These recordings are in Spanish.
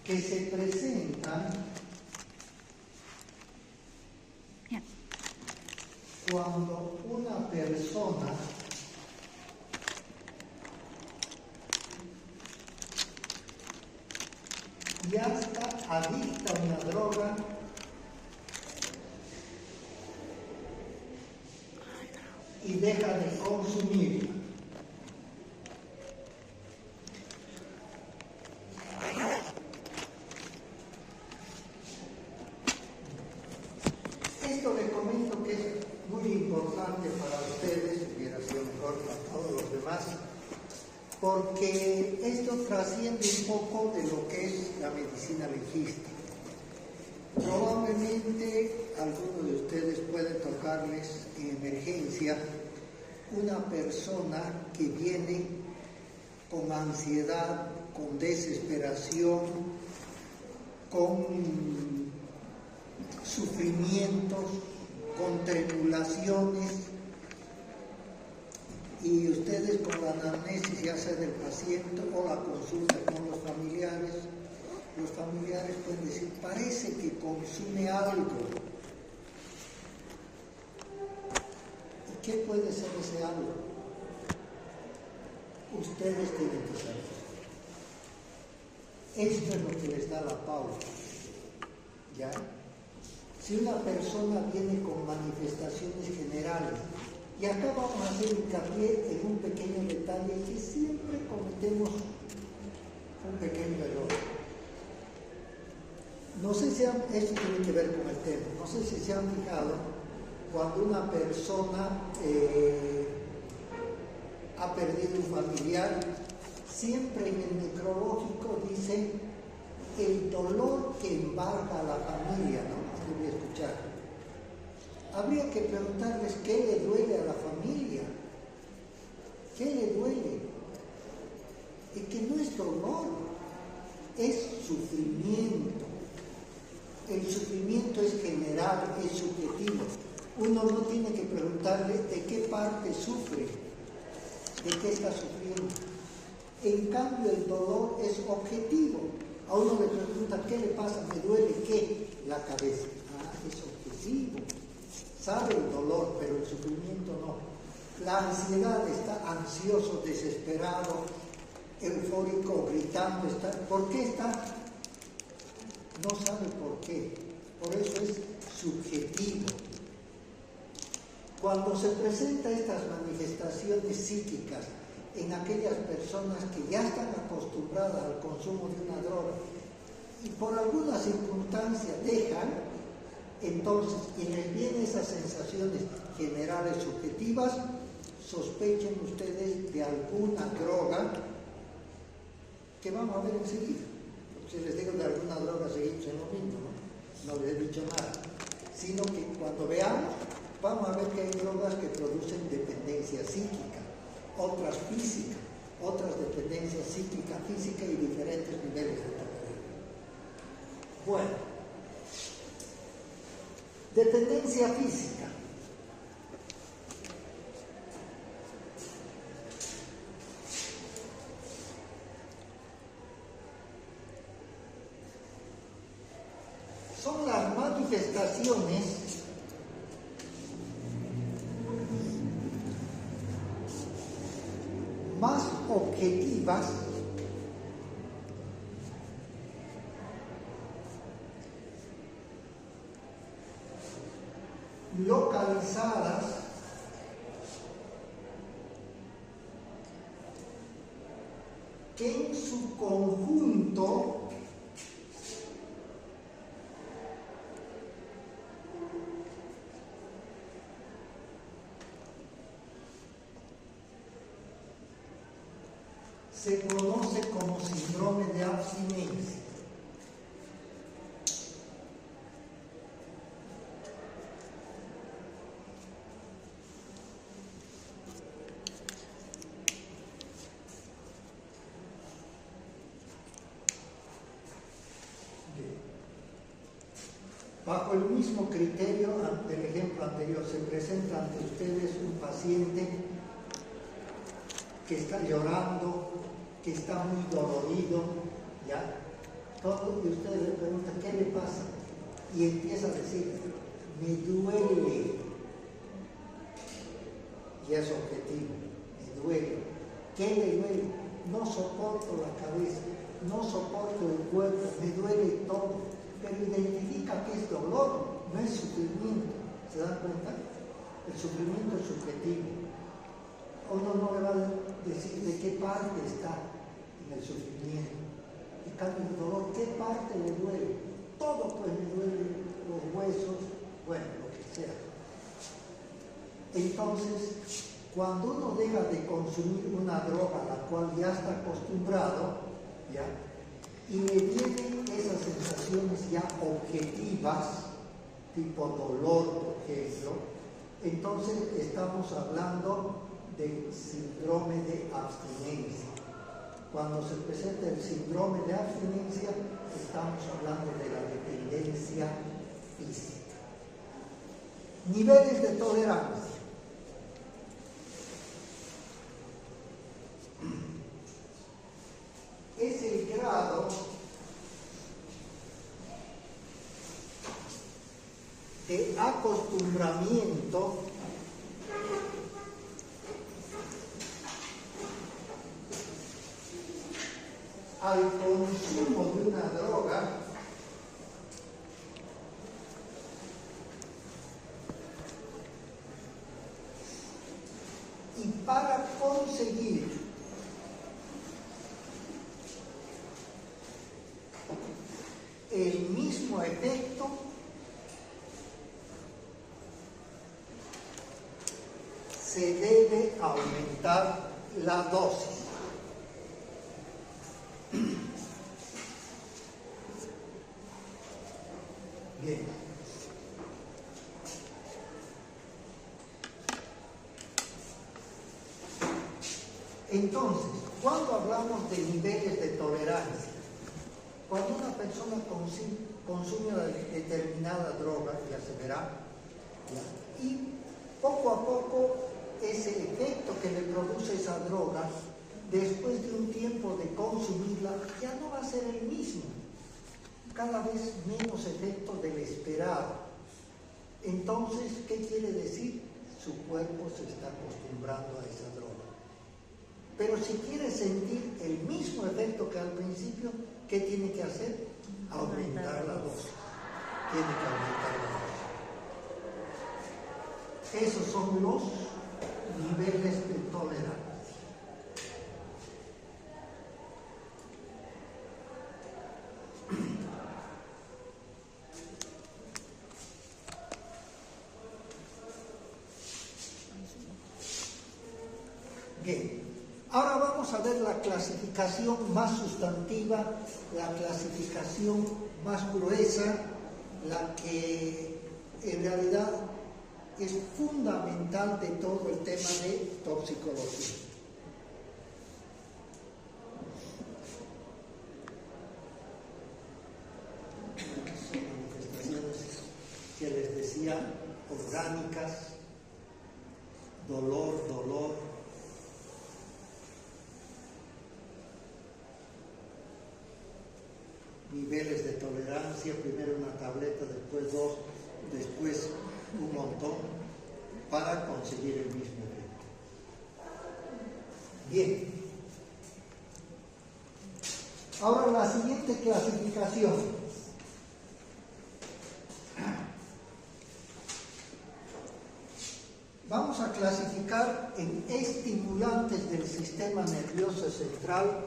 que se presentan cuando una persona ya está adicta a una droga y deja de consumirla. Esto les comento que es muy importante para ustedes, hubiera sido mejor para todos los demás, porque esto trasciende un poco de lo que es la medicina legista. Probablemente algunos de ustedes pueden tocarles en emergencia una persona que viene con ansiedad, con desesperación, con sufrimientos, con tribulaciones, y ustedes con la anamnesis ya sea del paciente o la consulta con los familiares pueden decir, parece que consume algo. ¿Y qué puede ser ese algo? Ustedes tienen que saber. Esto es lo que les da la pauta. ¿Ya? Si una persona viene con manifestaciones generales, y acá vamos a hacer hincapié en un pequeño detalle que siempre cometemos un pequeño error. No sé si esto tiene que ver con el tema, no sé si se han fijado cuando una persona ha perdido un familiar, siempre en el necrológico dice el dolor que embarga a la familia, ¿no? Voy a escuchar. Habría que preguntarles qué le duele a la familia, qué le duele, y que no es dolor, es sufrimiento. El sufrimiento es general, es subjetivo. Uno no tiene que preguntarle de qué parte sufre, de qué está sufriendo. En cambio, el dolor es objetivo. A uno le pregunta, ¿qué le pasa? ¿Me duele qué? La cabeza. Ah, es objetivo. Sabe el dolor, pero el sufrimiento no. La ansiedad está ansioso, desesperado, eufórico, gritando. ¿Por qué está? No sabe por qué. Por eso es subjetivo. Cuando se presentan estas manifestaciones psíquicas en aquellas personas que ya están acostumbradas al consumo de una droga y por alguna circunstancia dejan, entonces, y les vienen esas sensaciones generales subjetivas, sospechen ustedes de alguna droga que vamos a ver enseguida. Si les digo de alguna droga, seguimos en lo mismo, ¿no? No les he dicho nada. Sino que cuando veamos, vamos a ver que hay drogas que producen dependencia psíquica, otras físicas, otras dependencias psíquica, física y diferentes niveles de toxicidad. Bueno, dependencia física. Son las manifestaciones más objetivas localizadas que en su conjunto se conoce como síndrome de abstinencia. Bajo el mismo criterio del ejemplo anterior, se presenta ante ustedes un paciente que está llorando, que está muy dolorido, ¿ya? Todo, y usted le pregunta, ¿qué le pasa? Y empieza a decir, me duele. Y es objetivo, me duele. ¿Qué le duele? No soporto la cabeza, no soporto el cuerpo, me duele todo. Pero identifica que es dolor, no es sufrimiento. ¿Se dan cuenta? El sufrimiento es subjetivo. Uno no le va a decir de qué parte está en el sufrimiento. En cambio, el dolor, ¿qué parte le duele? Todo pues le duele, los huesos, bueno, lo que sea. Entonces, cuando uno deja de consumir una droga a la cual ya está acostumbrado, ¿ya? Y le vienen esas sensaciones ya objetivas, tipo dolor, por ejemplo, entonces estamos hablando del síndrome de abstinencia. Cuando se presenta el síndrome de abstinencia, estamos hablando de la dependencia física. Niveles de tolerancia. Es el grado de acostumbramiento al consumo de una droga y para conseguir el mismo efecto se debe aumentar la dosis. Bien. Entonces, cuando hablamos de niveles de tolerancia, cuando una persona consume una determinada droga, ya se verá, ¿ya? Y poco a poco ese efecto que le produce esa droga, después de un tiempo de consumirla, ya no va a ser el mismo. Cada vez menos efecto del esperado. Entonces, ¿qué quiere decir? Su cuerpo se está acostumbrando a esa droga. Pero si quiere sentir el mismo efecto que al principio, ¿qué tiene que hacer? Aumentar la dosis. Tiene que aumentar la dosis. Esos son los niveles de tolerancia. Bien, ahora vamos a ver la clasificación más sustantiva, la clasificación más gruesa, la que en realidad es fundamental de todo el tema de toxicología. Son manifestaciones que les decía orgánicas, dolor, niveles de tolerancia, primero una tableta, después dos, después un montón, para conseguir el mismo efecto. Bien. Ahora la siguiente clasificación. Vamos a clasificar en estimulantes del sistema nervioso central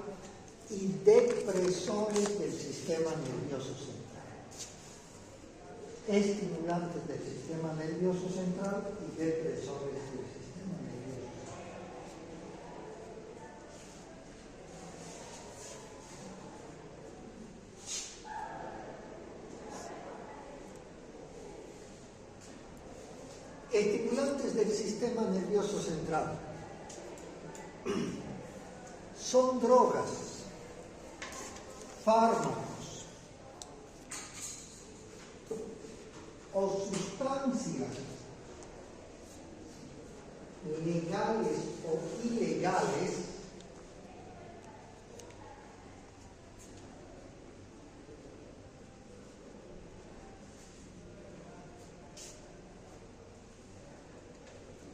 y depresores del sistema nervioso central. Estimulantes del sistema nervioso central y depresores del sistema nervioso central. Estimulantes del sistema nervioso central son drogas, fármacos o sustancias legales o ilegales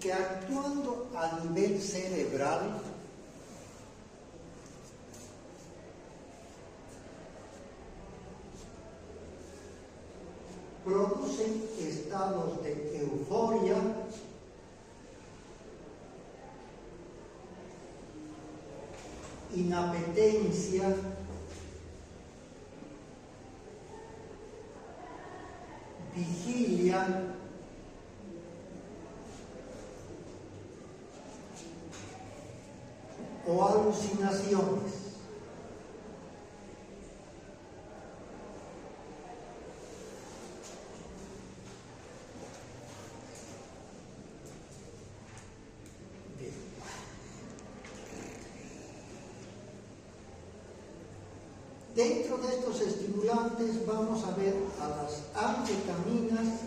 que actuando a nivel cerebral producen estados de euforia, inapetencia, vigilia, o alucinaciones. Bien. Dentro de estos estimulantes vamos a ver a las anfetaminas,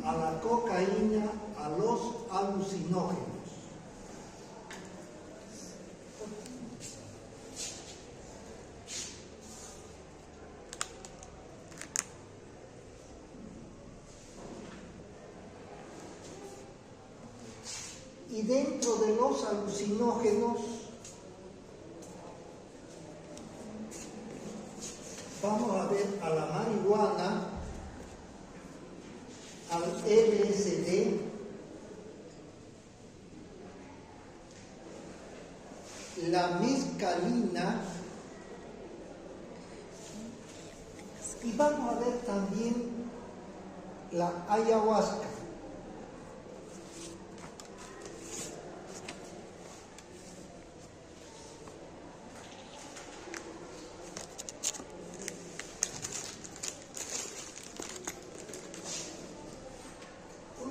a la cocaína, a los alucinógenos. Y dentro de los alucinógenos vamos a ver a la marihuana, al LSD, la mescalina, y vamos a ver también la ayahuasca.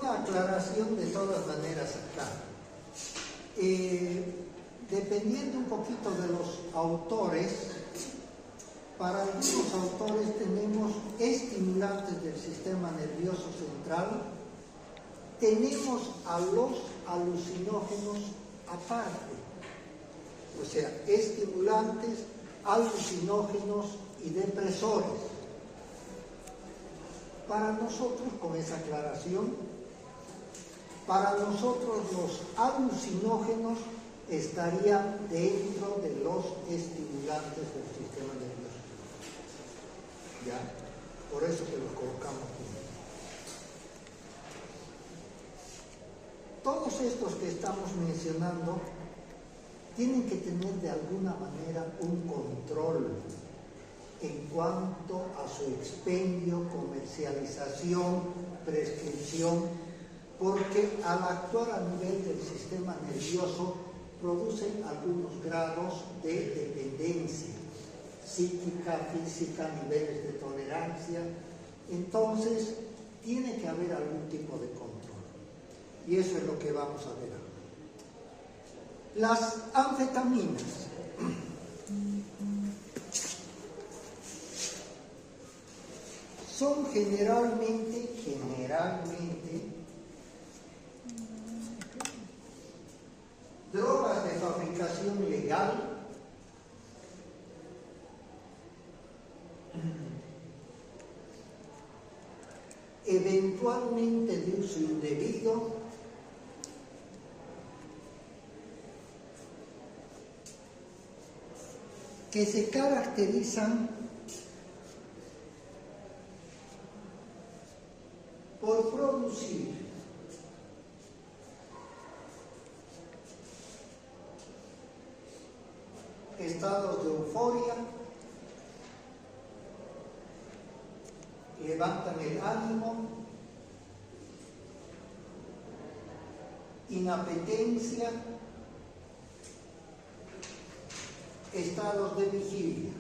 Aclaración de todas maneras acá. Dependiendo un poquito de los autores, para algunos autores tenemos estimulantes del sistema nervioso central, tenemos a los alucinógenos aparte, o sea, estimulantes, alucinógenos y depresores. Para nosotros, con esa aclaración, para nosotros los alucinógenos estarían dentro de los estimulantes del sistema nervioso. ¿Ya? Por eso que los colocamos juntos. Todos estos que estamos mencionando tienen que tener de alguna manera un control en cuanto a su expendio, comercialización, prescripción, porque al actuar a nivel del sistema nervioso producen algunos grados de dependencia psíquica, física, niveles de tolerancia. Entonces, tiene que haber algún tipo de control. Y eso es lo que vamos a ver ahora. Las anfetaminas. Son generalmente drogas de fabricación legal, eventualmente de uso indebido, que se caracterizan por producir estados de euforia, levantan el ánimo, inapetencia, estados de vigilia.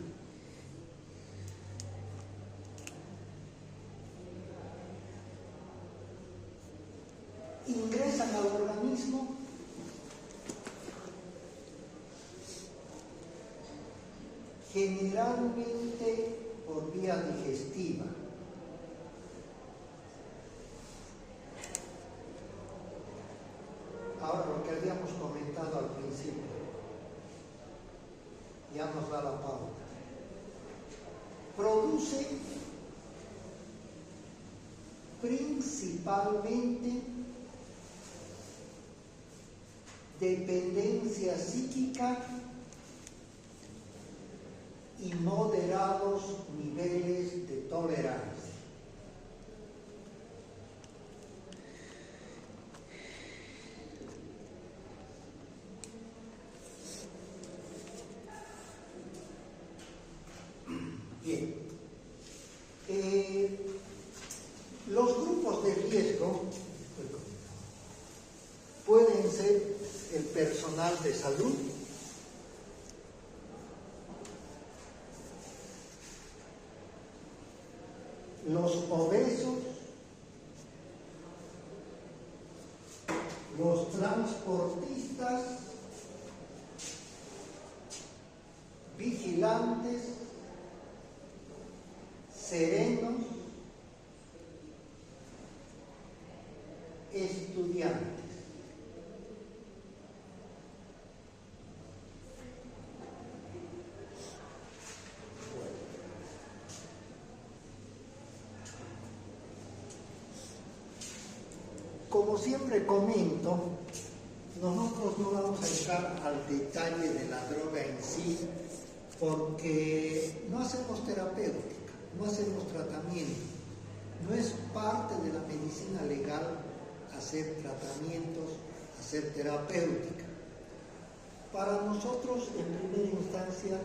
Ingresan al organismo generalmente por vía digestiva. Ahora, lo que habíamos comentado al principio, ya nos da la pauta. Produce principalmente dependencia psíquica y moderados niveles de tolerancia. Bien. Los grupos de riesgo pueden ser el personal de salud, los obesos, los transportistas, vigilantes, serenos, estudiantes. Como siempre comento, nosotros no vamos a entrar al detalle de la droga en sí, porque no hacemos terapéutica, no hacemos tratamiento. No es parte de la medicina legal hacer tratamientos, hacer terapéutica. Para nosotros, en primera instancia,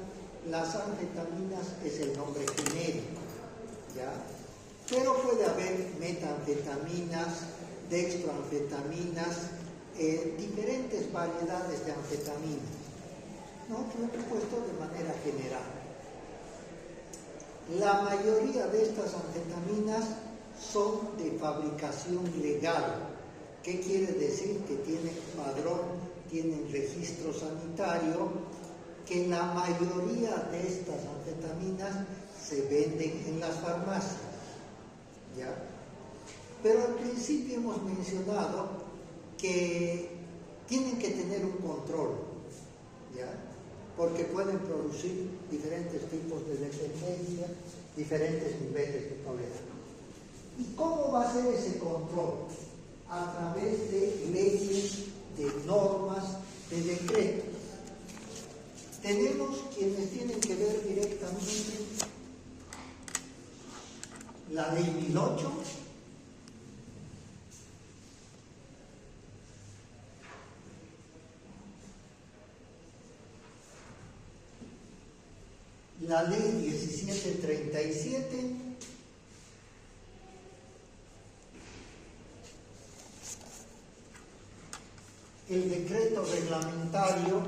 las anfetaminas es el nombre genérico, ¿ya? Pero puede haber metanfetaminas, dextroanfetaminas, diferentes variedades de anfetaminas. Nosotros lo hemos puesto de manera general. La mayoría de estas anfetaminas son de fabricación legal. ¿Qué quiere decir? Que tienen padrón, tienen registro sanitario, que la mayoría de estas anfetaminas se venden en las farmacias, ¿ya? Pero al principio hemos mencionado que tienen que tener un control, ¿ya? Porque pueden producir diferentes tipos de dependencia, diferentes niveles de tolerancia. ¿Y cómo va a ser ese control? A través de leyes, de normas, de decretos. Tenemos quienes tienen que ver directamente la ley 1008, la ley 1737, el decreto reglamentario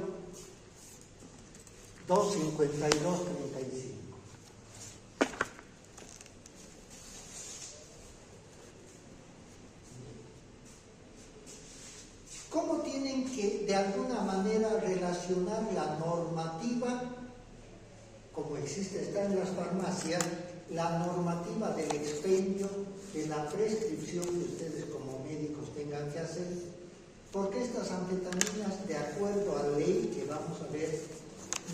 252/35. ¿Cómo tienen que de alguna manera relacionar la normativa, como existe, está en las farmacias, la normativa del expendio, de la prescripción que ustedes como médicos tengan que hacer? Porque estas anfetaminas, de acuerdo a la ley que vamos a ver,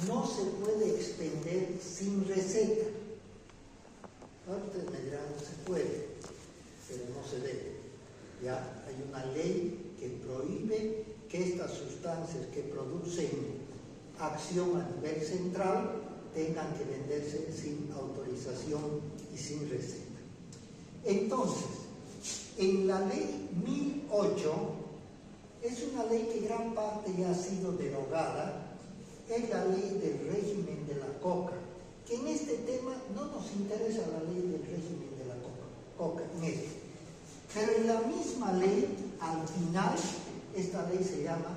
no se puede expender sin receta. Ahora ustedes me dirán, no se puede, pero no se debe. Ya hay una ley que prohíbe que estas sustancias que producen acción a nivel central tengan que venderse sin autorización y sin receta. Entonces, en la ley 1008, es una ley que gran parte ya ha sido derogada, es la ley del régimen de la coca, que en este tema no nos interesa la ley del régimen de la coca en este. Pero en la misma ley, al final, esta ley se llama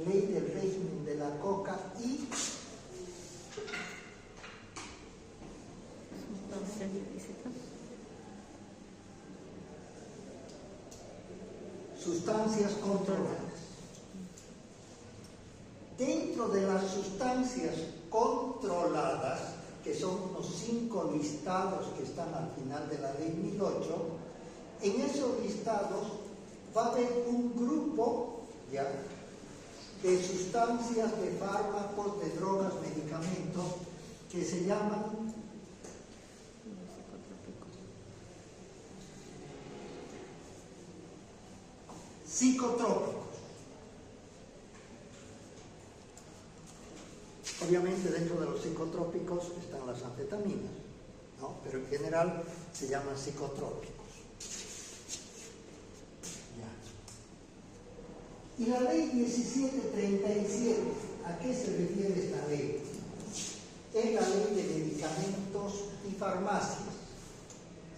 Ley del Régimen de la Coca y sustancias controladas. Dentro de las sustancias controladas, que son unos 5 listados que están al final de la ley 1008, en esos listados va a haber un grupo, ¿ya?, de sustancias, de fármacos, de drogas, medicamentos, que se llaman psicotrópicos. Obviamente dentro de los psicotrópicos están las anfetaminas, ¿no? Pero en general se llaman psicotrópicos. Ya. Y la ley 1737, ¿a qué se refiere esta ley? Es la ley de medicamentos y farmacias.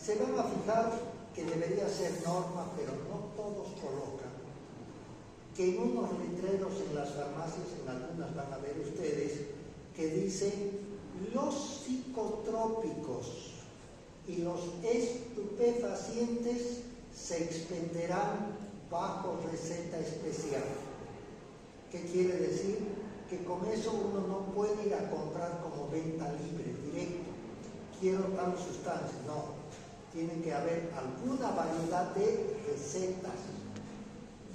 Se van a fijar que debería ser norma, pero no todos colocan, que en unos letreros en las farmacias, en algunas van a ver ustedes, que dice los psicotrópicos y los estupefacientes se expenderán bajo receta especial. ¿Qué quiere decir? Que con eso uno no puede ir a comprar como venta libre, directo. Quiero tal sustancia, no. Tiene que haber alguna variedad de recetas.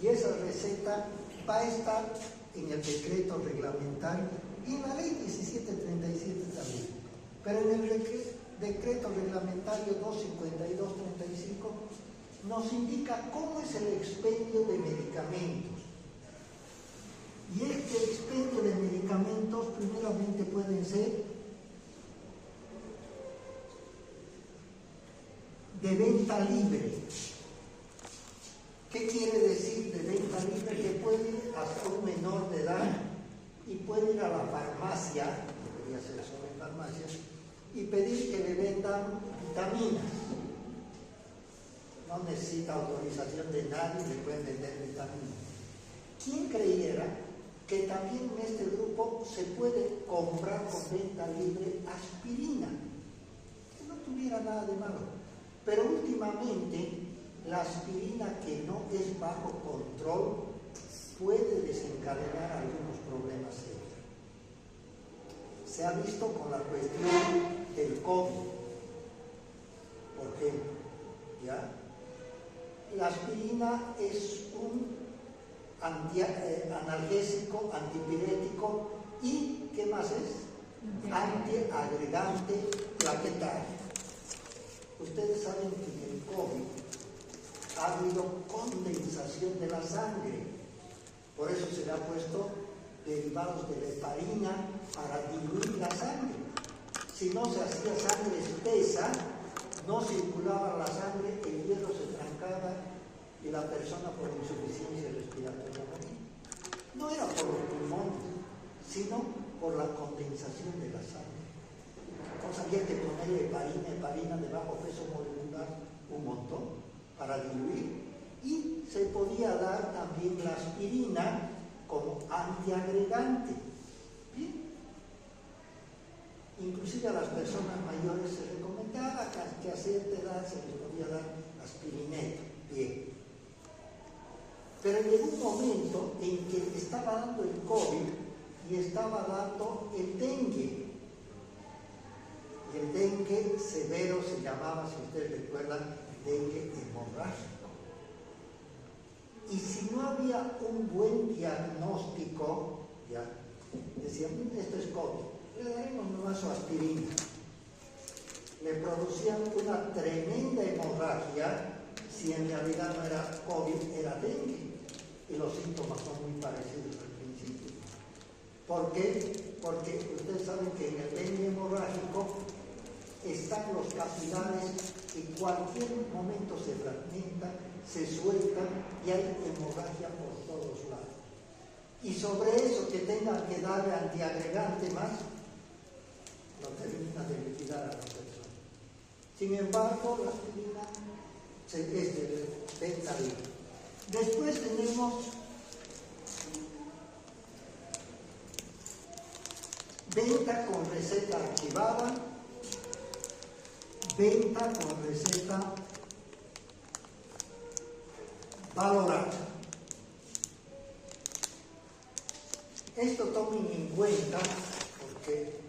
Y esa receta va a estar en el decreto reglamentario y en la ley 1737 también. Pero en el decreto reglamentario 252/35 nos indica cómo es el expendio de medicamentos. Y este expendio de medicamentos primeramente pueden ser de venta libre. ¿Qué quiere decir de venta libre? Que puede ir hasta un menor de edad y puede ir a la farmacia, debería ser solo en farmacias, y pedir que le vendan vitaminas. No necesita autorización de nadie, le pueden vender vitaminas. ¿Quién creyera que también en este grupo se puede comprar con venta libre aspirina? Que no tuviera nada de malo. Pero últimamente la aspirina que no es bajo control puede desencadenar algunos problemas serios. Se ha visto con la cuestión del COVID. ¿Por qué? ¿Ya? La aspirina es un analgésico, antipirético y, ¿qué más es? Antiagregante plaquetario. Ustedes saben que en el COVID ha habido condensación de la sangre. Por eso se le ha puesto derivados de la heparina para diluir la sangre. Si no se hacía sangre espesa, no circulaba la sangre, el hierro se trancaba y la persona por insuficiencia respiratoria moría. No era por los pulmones, sino por la condensación de la sangre. Entonces había que ponerle heparina de bajo peso molecular un montón para diluir, y se podía dar también la aspirina como antiagregante. ¿Bien? Inclusive a las personas mayores se recomendaba que a cierta edad se les podía dar aspirineto. Bien. Pero llegó un momento en que estaba dando el COVID y estaba dando el dengue. Y el dengue severo se llamaba, si ustedes recuerdan, dengue hemorrágico. Y si no había un buen diagnóstico, ya decían, esto es COVID, le daremos nomás su aspirina. Le producían una tremenda hemorragia, si en realidad no era COVID, era dengue. Y los síntomas son muy parecidos al principio. ¿Por qué? Porque ustedes saben que en el dengue hemorrágico están los capilares y cualquier momento se fragmentan, se sueltan y hay hemorragia por todos lados. Y sobre eso que tengan que darle antiagregante más, lo termina de liquidar a la persona. Sin embargo, la aspirina es de venta libre. Después tenemos venta con receta archivada, venta con receta valorada. Esto tomen en cuenta porque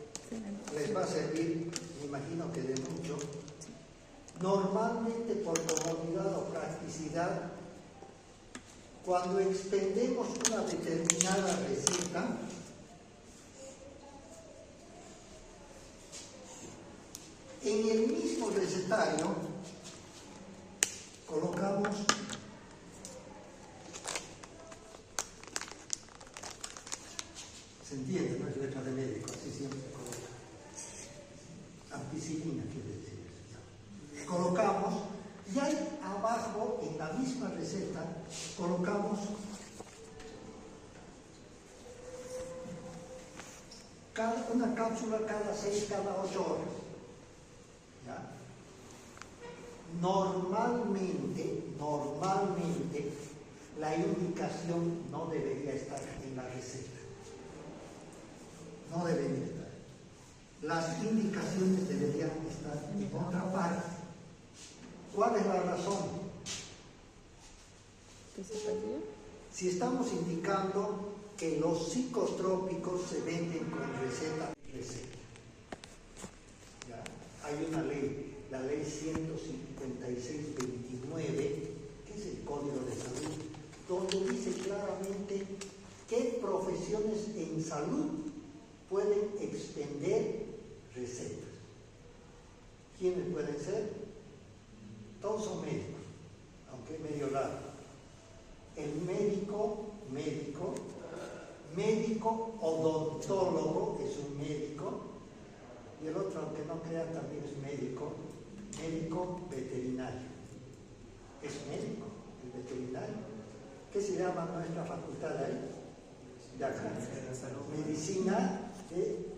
les va a servir, me imagino que de mucho. Normalmente por comodidad o practicidad, cuando expendemos una determinada receta, en el mismo recetario colocamos se entiende, no es letra de médico, siempre coloca. Ampicilina quiere decir eso. Colocamos, y ahí abajo, en la misma receta, colocamos una cápsula cada 6, cada 8 horas. ¿Ya? Normalmente, la indicación no debería estar en la receta. No debería estar. Las indicaciones deberían estar en otra parte. ¿Cuál es la razón? Si estamos indicando que los psicotrópicos se venden con receta. ¿Ya? Hay una ley, la ley 156/29, que es el Código de Salud, donde dice claramente qué profesiones en salud pueden expender recetas. ¿Quiénes pueden ser? Todos son médicos, aunque es medio largo. El médico odontólogo es un médico, y el otro, aunque no crean, también es médico veterinario. Es médico, el veterinario. ¿Qué se llama nuestra facultad ahí? De acá.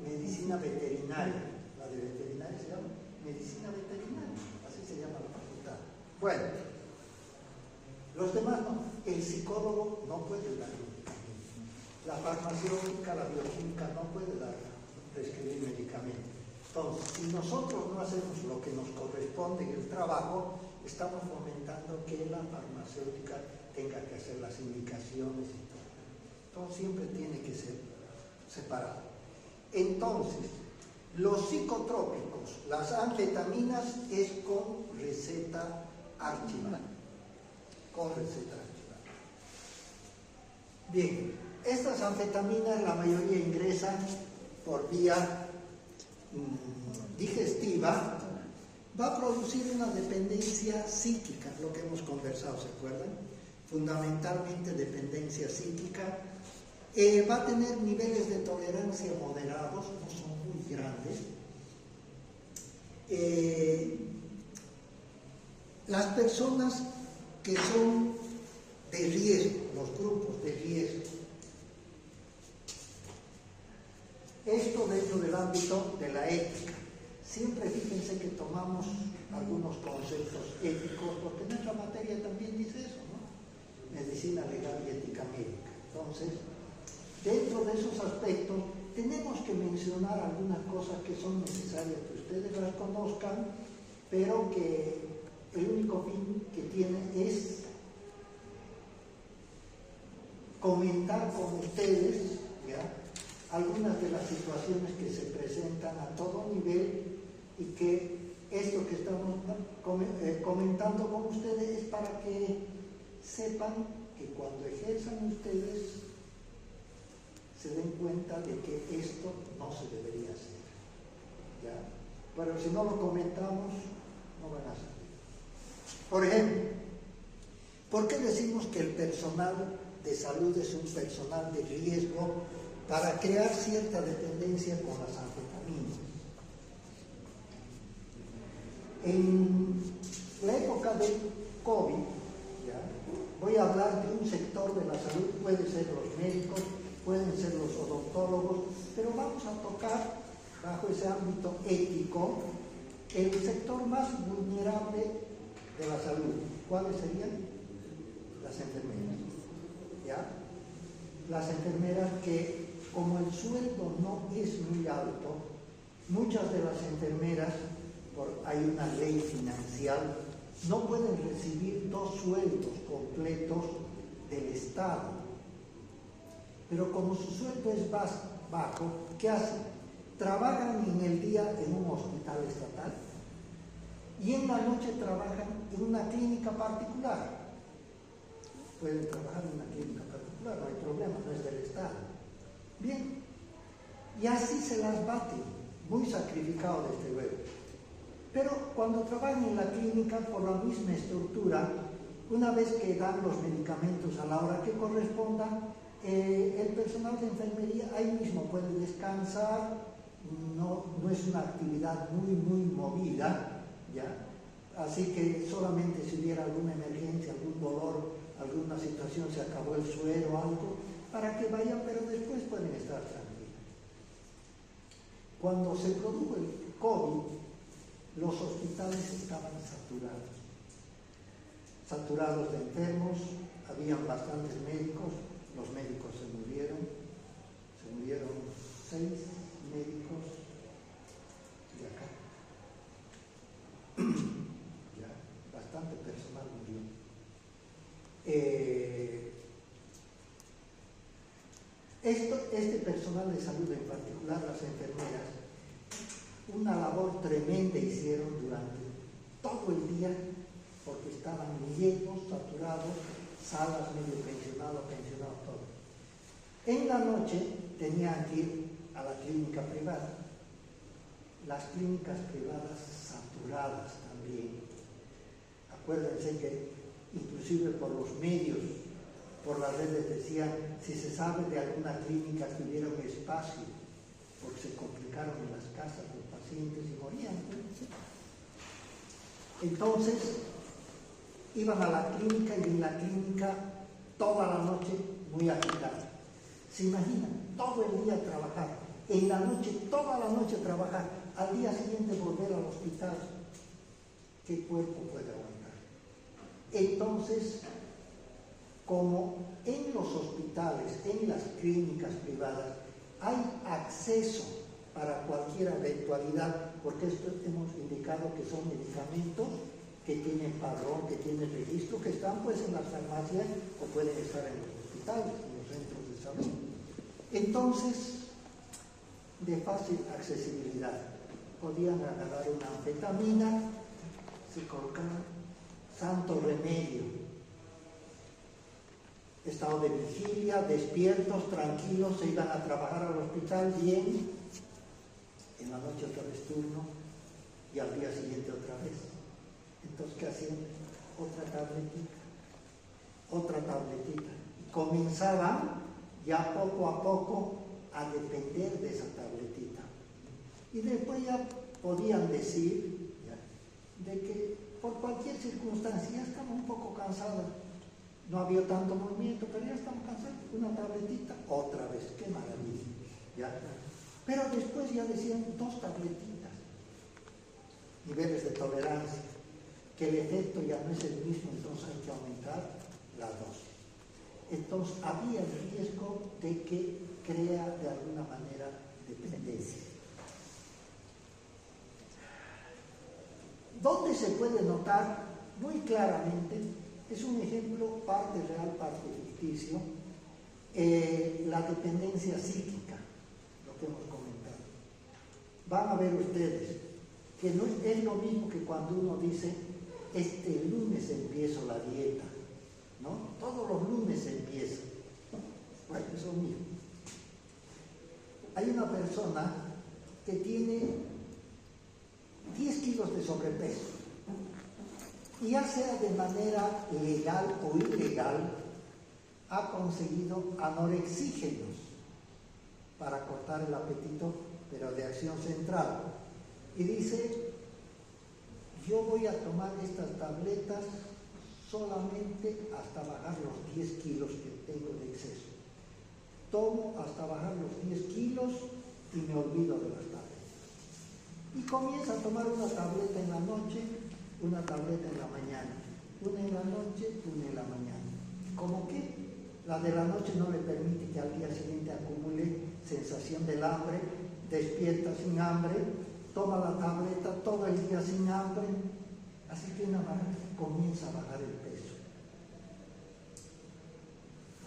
Medicina veterinaria. La de veterinaria se llama medicina veterinaria. Así se llama la facultad. Bueno, los demás no. El psicólogo no puede dar medicamentos. La farmacéutica, la bioquímica no puede prescribir medicamentos. Entonces, si nosotros no hacemos lo que nos corresponde en el trabajo, estamos fomentando que la farmacéutica tenga que hacer las indicaciones y todo. Entonces, siempre tiene que ser separado. Entonces, los psicotrópicos, las anfetaminas, es con receta archivada. Con receta archivada. Bien, estas anfetaminas la mayoría ingresan por vía digestiva, va a producir una dependencia psíquica, lo que hemos conversado, ¿se acuerdan? Fundamentalmente dependencia psíquica. Va a tener niveles de tolerancia moderados, no son muy grandes. Las personas que son de riesgo, los grupos de riesgo, esto dentro del ámbito de la ética. Siempre fíjense que tomamos algunos conceptos éticos, porque nuestra materia también dice eso, ¿no? Medicina legal y ética médica. Entonces, dentro de esos aspectos, tenemos que mencionar algunas cosas que son necesarias que ustedes las conozcan, pero que el único fin que tiene es comentar con ustedes, ¿ya?, algunas de las situaciones que se presentan a todo nivel, y que esto que estamos comentando con ustedes es para que sepan que cuando ejerzan ustedes se den cuenta de que esto no se debería hacer, ¿ya? Pero si no lo comentamos, no van a salir. Por ejemplo, ¿por qué decimos que el personal de salud es un personal de riesgo para crear cierta dependencia con las anfetaminas? En la época del COVID, ¿ya?, voy a hablar de un sector de la salud, pueden ser los médicos, pueden ser los odontólogos, pero vamos a tocar bajo ese ámbito ético el sector más vulnerable de la salud. ¿Cuáles serían? Las enfermeras, ¿ya? Las enfermeras que, como el sueldo no es muy alto, muchas de las enfermeras, hay una ley financiera, no pueden recibir 2 sueldos completos del Estado. Pero como su sueldo es bajo, ¿qué hacen? Trabajan en el día en un hospital estatal y en la noche trabajan en una clínica particular. Pueden trabajar en una clínica particular, no hay problema, no es del Estado. Bien, y así se las baten, muy sacrificado desde luego. Pero cuando trabajan en la clínica, por la misma estructura, una vez que dan los medicamentos a la hora que corresponda, el personal de enfermería ahí mismo puede descansar no es una actividad muy movida, ¿ya? Así que solamente si hubiera alguna emergencia, algún dolor, alguna situación, se acabó el suero o algo, para que vayan, pero después pueden estar tranquilos. Cuando se produjo el COVID, los hospitales estaban saturados de enfermos, habían bastantes médicos, los médicos se murieron 6 médicos de acá. Ya, bastante personal murió. Este personal de salud, en particular las enfermeras, una labor tremenda hicieron durante todo el día, porque estaban llenos, saturados, salas, medio pensionados, todo. En la noche tenían que ir a la clínica privada. Las clínicas privadas saturadas también. Acuérdense que inclusive por los medios, por las redes decían, si se sabe de alguna clínica que hubiera un espacio, porque se complicaron en las casas los pacientes y morían. Entonces, iban a la clínica y en la clínica toda la noche muy agitada. ¿Se imaginan? Todo el día trabajar, en la noche, toda la noche trabajar, al día siguiente volver al hospital. ¿Qué cuerpo puede aguantar? Entonces, como en los hospitales, en las clínicas privadas, hay acceso para cualquier eventualidad, porque esto hemos indicado que son medicamentos que tienen padrón, que tienen registro, que están pues en las farmacias o pueden estar en los hospitales, en los centros de salud. Entonces, de fácil accesibilidad, podían agarrar una anfetamina, se colocaban, santo remedio, estado de vigilia, despiertos, tranquilos, se iban a trabajar al hospital bien, en la noche otra vez turno y al día siguiente otra vez. Entonces, ¿qué hacían? Otra tabletita. Y comenzaban ya poco a poco a depender de esa tabletita. Y después ya podían decir de que por cualquier circunstancia ya estamos un poco cansados. No había tanto movimiento, pero ya estamos cansados. Una tabletita, otra vez. ¡Qué maravilla! ¿Ya? Pero después ya decían 2 tabletitas. Niveles de tolerancia. Que el efecto ya no es el mismo, entonces hay que aumentar la dosis. Entonces había el riesgo de que crea de alguna manera dependencia. ¿Dónde se puede notar muy claramente? Es un ejemplo, parte real, parte ficticio, la dependencia psíquica, lo que hemos comentado. Van a ver ustedes que no es lo mismo que cuando uno dice, este lunes empiezo la dieta, ¿no? Todos los lunes empieza. Bueno, es lo mismo. Hay una persona que tiene 10 kilos de sobrepeso, y ya sea de manera legal o ilegal, ha conseguido anorexígenos para cortar el apetito, pero de acción central. Y dice, yo voy a tomar estas tabletas solamente hasta bajar los 10 kilos que tengo de exceso. Tomo hasta bajar los 10 kilos y me olvido de las tabletas. Y comienza a tomar una tableta en la noche, una tableta en la mañana, una en la noche, una en la mañana. ¿Cómo que? La de la noche no le permite que al día siguiente acumule sensación del hambre, despierta sin hambre, toma la tableta todo el día sin hambre, así que una vez comienza a bajar el peso.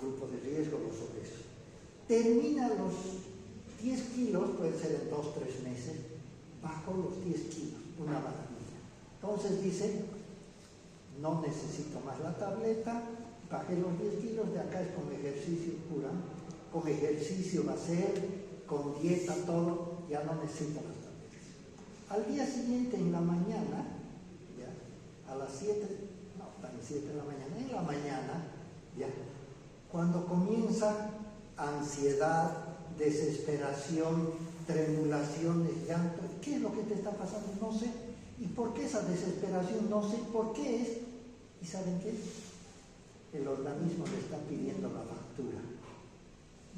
Grupo de riesgo, los obesos. Termina los 10 kilos, puede ser en 2 o 3 meses, bajó los 10 kilos, una maravilla. Entonces dice, no necesito más la tableta, bajé los 10 kilos, de acá es con ejercicio pura, con ejercicio va a ser, con dieta, todo, ya no necesito las tabletas. Al día siguiente, en la mañana, ya, a las 7, no, tan 7 de la mañana, en la mañana, ya, cuando comienza ansiedad, desesperación, tremulaciones, llanto. ¿Qué es lo que te está pasando? No sé. ¿Y por qué esa desesperación? No sé. ¿Por qué es? ¿Y saben qué? El organismo le está pidiendo la factura.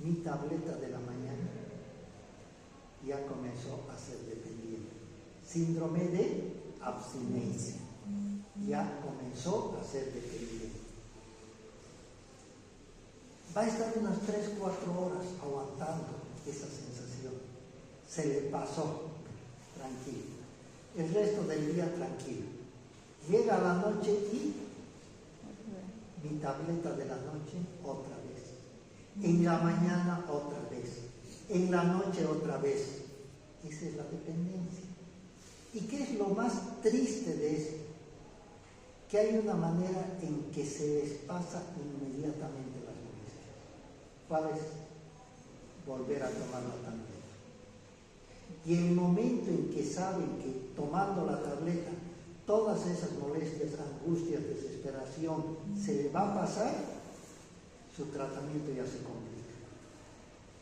Mi tableta de la mañana ya comenzó a ser dependiente. Síndrome de abstinencia. Ya comenzó a ser dependiente. Va a estar unas 3-4 horas aguantando esa sensación. Se le pasó, tranquilo. El resto del día tranquilo. Llega la noche y mi tableta de la noche otra vez. En la mañana otra vez. En la noche otra vez. Esa es la dependencia. ¿Y qué es lo más triste de esto? Que hay una manera en que se les pasa inmediatamente las molestias. ¿Cuál es? Volver a tomar la tableta. Y el momento en que saben que tomando la tableta todas esas molestias, angustias, desesperación se le va a pasar, su tratamiento ya se complica.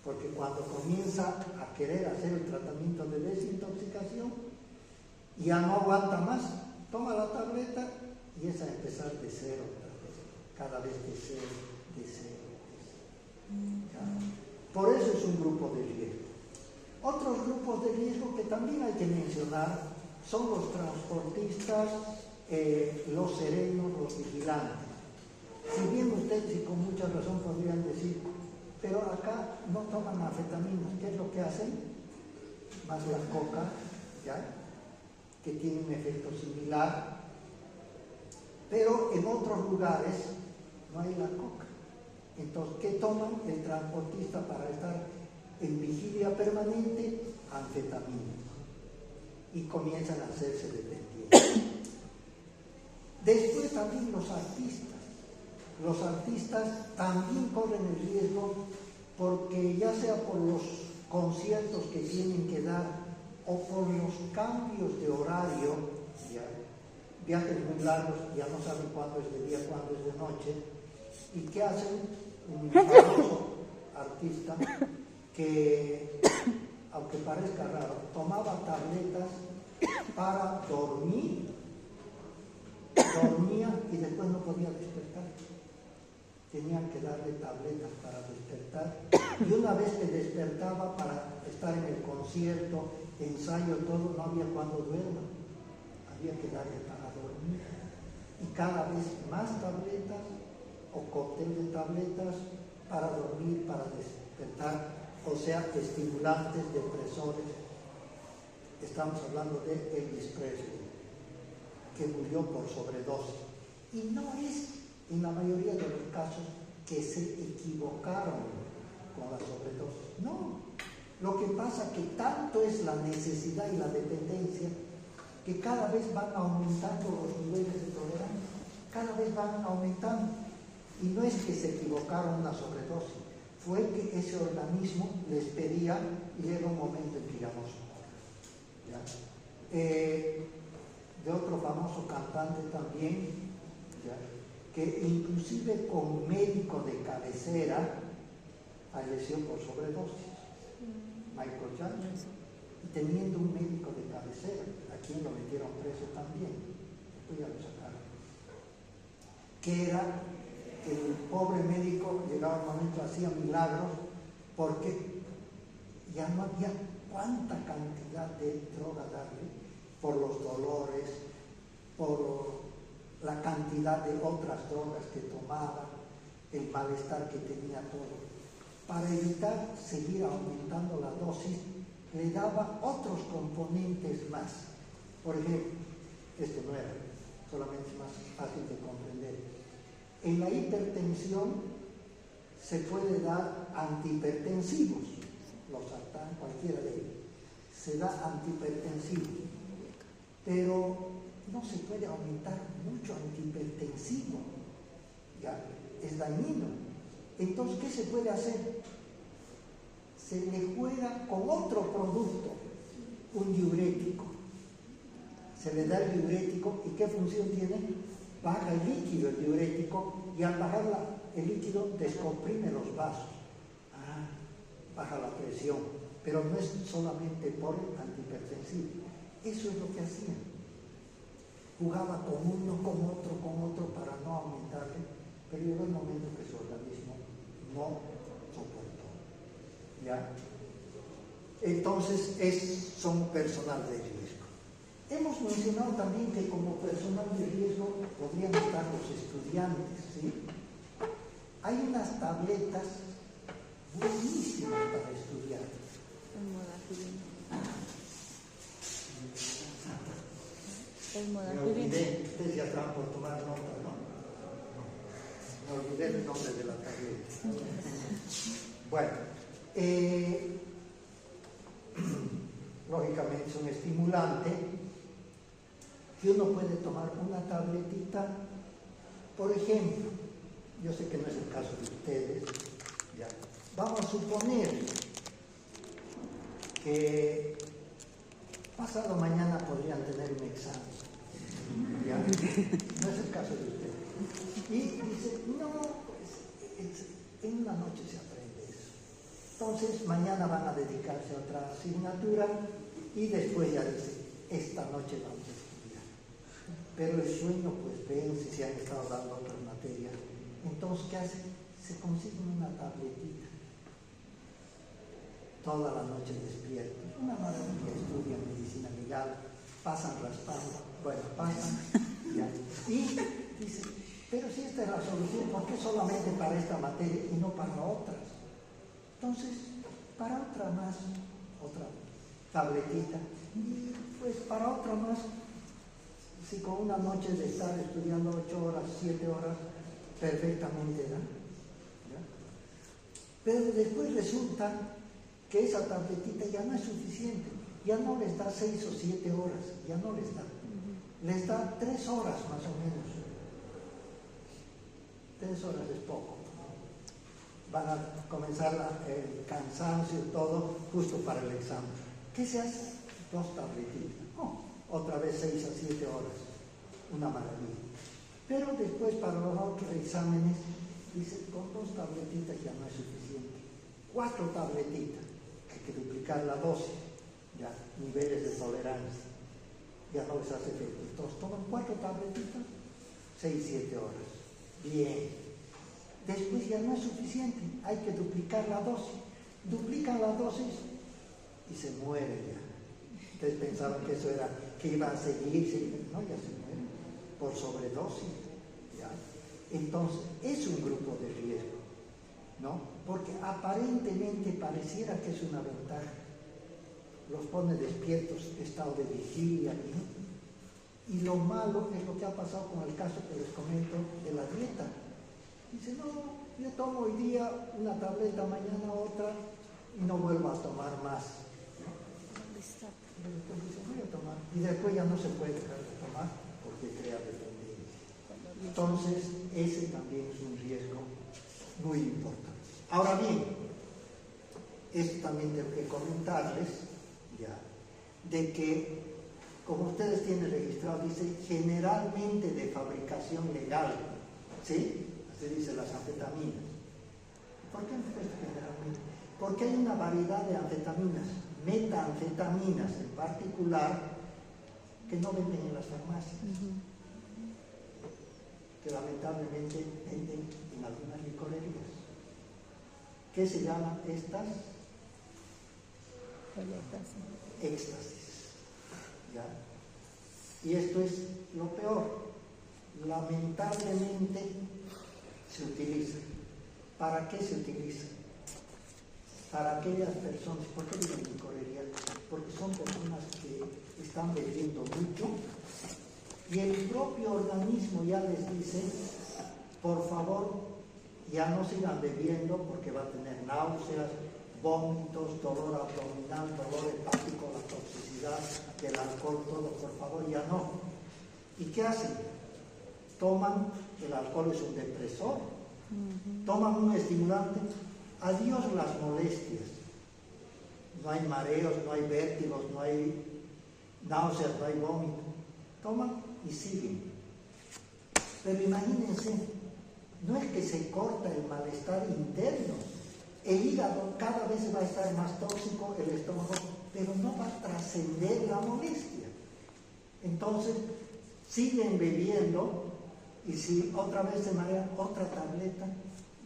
Porque cuando comienza a querer hacer el tratamiento de desintoxicación, ya no aguanta más, toma la tableta y es a empezar de cero otra vez, cada vez de cero, de cero, de cero. Por eso es un grupo de riesgo. Otros grupos de riesgo que también hay que mencionar son los transportistas, los serenos, los vigilantes. Si bien ustedes, y con mucha razón podrían decir, pero acá no toman anfetaminas, ¿qué es lo que hacen? Más la coca, ¿ya? Que tiene un efecto similar, pero en otros lugares no hay la coca. Entonces, ¿qué toman el transportista para estar en vigilia permanente? Anfetaminas. Y comienzan a hacerse dependientes. Después también los artistas. Los artistas también corren el riesgo porque ya sea por los conciertos que tienen que dar o por los cambios de horario, ¿ya? Viajes muy largos, ya no saben cuándo es de día, cuándo es de noche. ¿Y qué hacen? Un famoso artista que, aunque parezca raro, tomaba tabletas para dormir, dormía y después no podía despertar. Tenían que darle tabletas para despertar. Y una vez que despertaba para estar en el concierto, ensayo, todo, no había cuando duerma. Había que darle para dormir. Y cada vez más tabletas o cóctel de tabletas para dormir, para despertar, o sea, estimulantes, depresores. Estamos hablando de Elvis Presley, que murió por sobredosis. Y no es, en la mayoría de los casos, que se equivocaron con la sobredosis. No. Lo que pasa que tanto es la necesidad y la dependencia que cada vez van aumentando los niveles de tolerancia. Cada vez van aumentando. Y no es que se equivocaron una sobredosis, fue que ese organismo les pedía y llega un momento en que ya no soporta. De otro famoso cantante también, ¿ya? Que inclusive con médico de cabecera falleció por sobredosis, Michael Jackson, y teniendo un médico de cabecera, a quien lo metieron preso también, después ya lo sacaron, que era el pobre médico, llegaba un momento, hacía milagros, porque ya no había cuánta cantidad de droga darle, por los dolores, por la cantidad de otras drogas que tomaba, el malestar que tenía todo. Para evitar seguir aumentando la dosis, le daba otros componentes más. Por ejemplo, esto no era, solamente es más fácil de comprender. En la hipertensión se puede dar antihipertensivos, losartán, cualquiera de ellos. Se da antihipertensivos, pero no se puede aumentar mucho antihipertensivo, ya es dañino. Entonces, ¿qué se puede hacer? Se le juega con otro producto, un diurético. Se le da el diurético y ¿qué función tiene? Baja el líquido, el diurético, y al bajar el líquido descomprime los vasos. Baja la presión. pero no es solamente por antihipertensivo. Eso es lo que hacían. Jugaba con uno, con otro para no aumentarle, pero llegó el momento que su organismo no soportó. ¿Ya? Entonces son personal de riesgo. Hemos mencionado también que como personal de riesgo podrían estar los estudiantes, ¿sí? Hay unas tabletas buenísimas para estudiar. Me olvidé, ustedes ya estaban por tomar nota, ¿no? Me olvidé el nombre de la tableta. Bueno, lógicamente es un estimulante que uno puede tomar una tabletita, por ejemplo, yo sé que no es el caso de ustedes, ¿ya? Vamos a suponer que pasado mañana podrían tener un examen, ¿ya? No es el caso de ustedes. Y dice, no, pues en una noche se aprende eso. Entonces mañana van a dedicarse a otra asignatura y después ya dice, esta noche vamos a estudiar. Pero el sueño pues vence, si han estado dando otras materias. Entonces, ¿qué hacen? Se consiguen una tabletita. Toda la noche despiertos. Una maravilla, estudian medicina legal, pasan raspando, bueno, pasan, ya. Y dice, pero si esta es la solución, ¿por qué solamente para esta materia y no para otras? Entonces, para otra más, otra tabletita. Y pues para otra más, si con una noche de estar estudiando 8 horas, 7 horas, perfectamente da. ¿Ya? Pero después resulta que esa tabletita ya no es suficiente, ya no les da 6 o 7 horas, ya no les da. Les da 3 horas más o menos. 3 horas es poco. Van a comenzar el cansancio y todo justo para el examen. ¿Qué se hace? 2 tabletitas. Otra vez 6 a 7 horas. Una maravilla. Pero después para los otros exámenes, dice, con 2 tabletitas ya no es suficiente. 4 tabletitas. Hay que duplicar la dosis. Ya, niveles de tolerancia. Ya no les hace efecto. Entonces toman 4 tabletitas, 6, 7 horas. Bien. Después ya no es suficiente, hay que duplicar la dosis. Duplican la dosis y se muere ya. Ustedes pensaban que eso era, que iba a seguir, no, ya se muere por sobredosis. ¿Ya? Entonces, es un grupo de riesgo, ¿no? Porque aparentemente pareciera que es una ventaja. Los pone despiertos, estado de vigilia, ¿no? Y lo malo es lo que ha pasado con el caso que les comento de la dieta. Dice, no, yo tomo hoy día una tableta, mañana otra, y no vuelvo a tomar más. Después dice, voy a tomar. Y después ya no se puede dejar de tomar porque crea dependencia. Entonces, ese también es un riesgo muy importante. Ahora bien, esto también tengo que comentarles, ya, de que, como ustedes tienen registrado, dice, generalmente de fabricación legal, ¿sí? Se dice las anfetaminas. ¿Por qué generalmente? Porque hay una variedad de anfetaminas, metanfetaminas en particular, que no venden en las farmacias, que lamentablemente venden en algunas licorerías. ¿Qué se llaman estas? Éxtasis. ¿Ya? Y esto es lo peor. Lamentablemente se utiliza. ¿Para qué se utiliza? Para aquellas personas, ¿por qué digo licorería? Porque son personas que están bebiendo mucho y el propio organismo ya les dice, por favor, ya no sigan bebiendo porque va a tener náuseas, vómitos, dolor abdominal, dolor hepático, la toxicidad del alcohol, todo, por favor, ya no. ¿Y qué hacen? Toman, el alcohol es un depresor, toman un estimulante, adiós las molestias, no hay mareos, no hay vértigos, no hay náuseas, no hay vómito, toman y siguen. Pero imagínense, no es que se corta el malestar interno, el hígado cada vez va a estar más tóxico, el estómago, pero no va a trascender la molestia. Entonces, siguen bebiendo y si otra vez se marea, otra tableta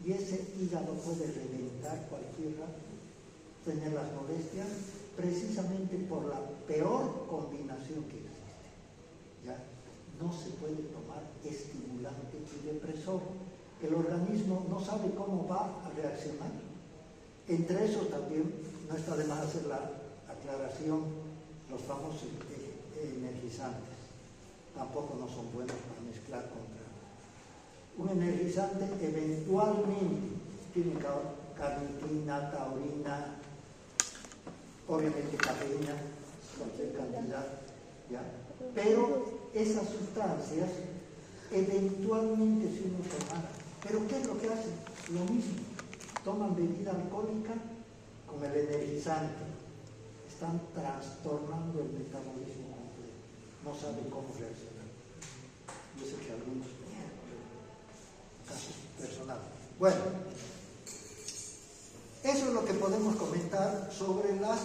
y ese hígado puede reventar cualquier rato, tener las molestias, precisamente por la peor combinación que existe. ¿Ya? No se puede tomar estimulante y depresor. El organismo no sabe cómo va a reaccionar. Entre eso también, no está de más hacer la aclaración, los famosos energizantes. Tampoco no son buenos para mezclar contra. Un energizante eventualmente tiene carnitina, taurina, obviamente cafeína, cualquier cantidad, ¿ya? Pero esas sustancias eventualmente si uno tomara. ¿Pero qué es lo que hacen? Lo mismo. Toman bebida alcohólica con el energizante. Están trastornando el metabolismo completo. No saben cómo reaccionar. Yo sé que algunos, casos personales. Bueno, eso es lo que podemos comentar sobre las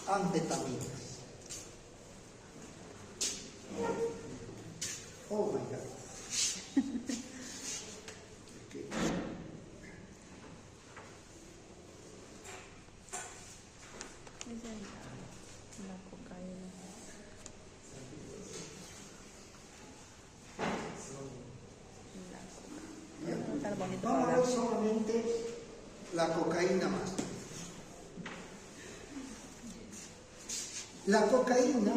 anfetaminas. Oh my God. Okay. La cocaína. Vamos a ver solamente la cocaína más. La cocaína,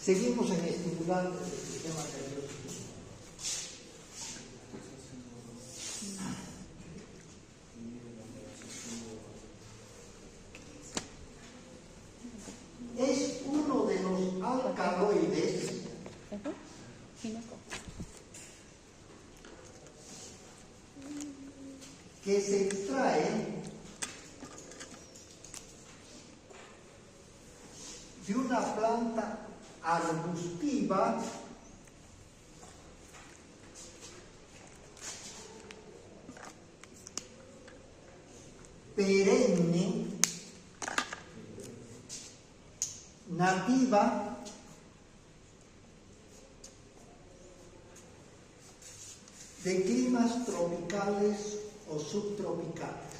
seguimos en estimulantes del sistema nervioso. Es uno de los alcaloides que se extrae de una planta arbustiva perenne, nativa de climas tropicales o subtropicales.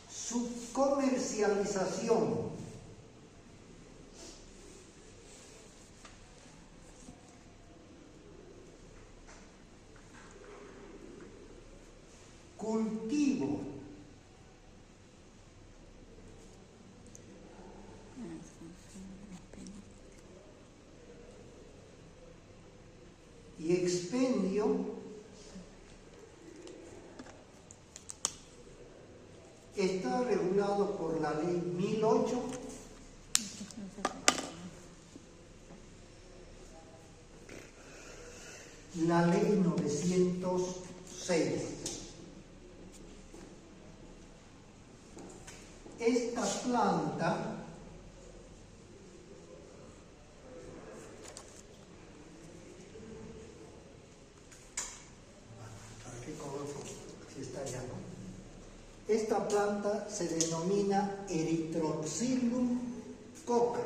Su comercialización cultivo y expendio está regulado por la ley 1008 y la ley 906. Esta planta ¿para qué coloco? Si está allá, ¿no? Esta planta se denomina Erythroxylum coca.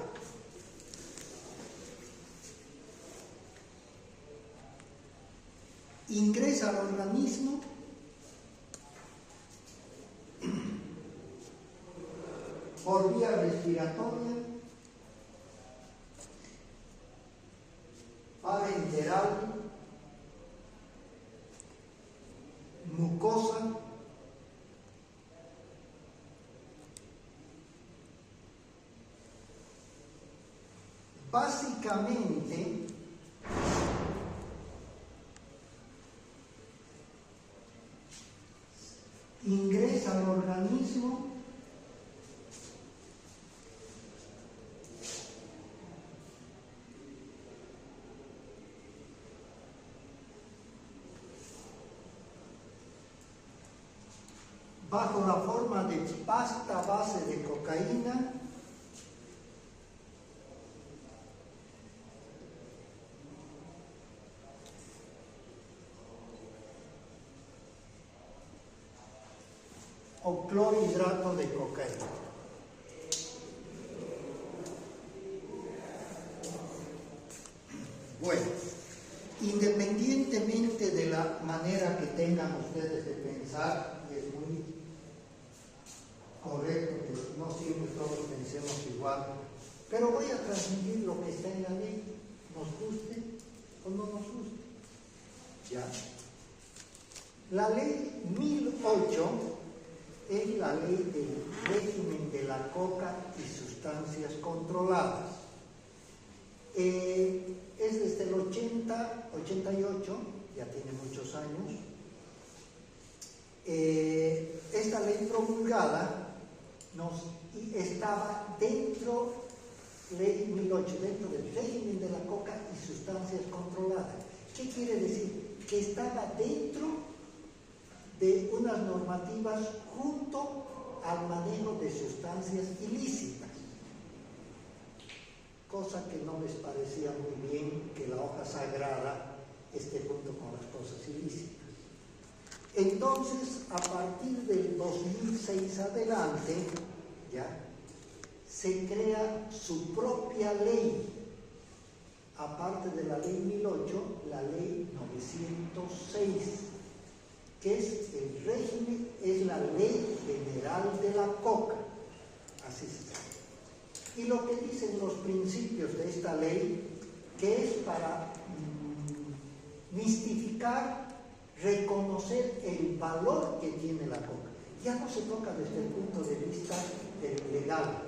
Ingresa al organismo por vía respiratoria, parenteral, mucosa, básicamente ingresa al organismo bajo la forma de pasta base de cocaína, o clorhidrato de cocaína. Bueno, independientemente de la manera que tengan ustedes de pensar, y es muy correcto que no siempre todos pensemos igual, pero voy a transmitir lo que está en la ley, nos guste o no nos guste. ¿Ya? La ley 1008 es la ley del régimen de la coca y sustancias controladas. Es desde el 88, ya tiene muchos años. Esta ley promulgada estaba dentro, ley 1008, dentro del régimen de la coca y sustancias controladas. ¿Qué quiere decir? Que estaba dentro de unas normativas junto al manejo de sustancias ilícitas, cosa que no les parecía muy bien que la hoja sagrada esté junto con las cosas ilícitas. Entonces, a partir del 2006 adelante, ya, se crea su propia ley, aparte de la ley 1008, la ley 906, que es el régimen, es la ley general de la coca, así se llama. Y lo que dicen los principios de esta ley, que es para mistificar, reconocer el valor que tiene la coca. Ya no se toca desde el punto de vista del legal,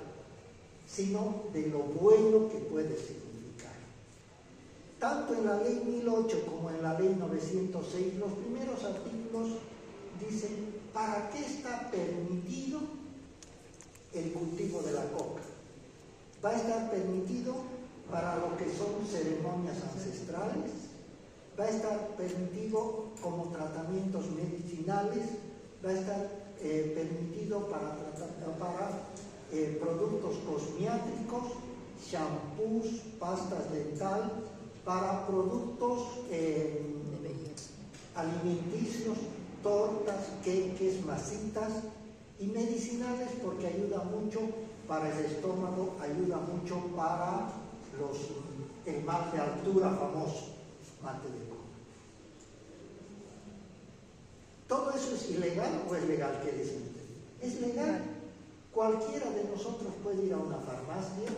sino de lo bueno que puede significar. Tanto en la ley 1008 como en la ley 906, los primeros artículos dicen para qué está permitido el cultivo de la coca. Va a estar permitido para lo que son ceremonias ancestrales, va a estar permitido como tratamientos medicinales, va a estar permitido para productos cosméticos, shampoos, pastas dental, para productos alimenticios, tortas, queques, masitas, y medicinales porque ayuda mucho para el estómago, ayuda mucho para el mal de altura famoso, mate de coca. ¿Todo eso es ilegal o es legal? ¿Qué dicen ustedes? Es legal. Cualquiera de nosotros puede ir a una farmacia,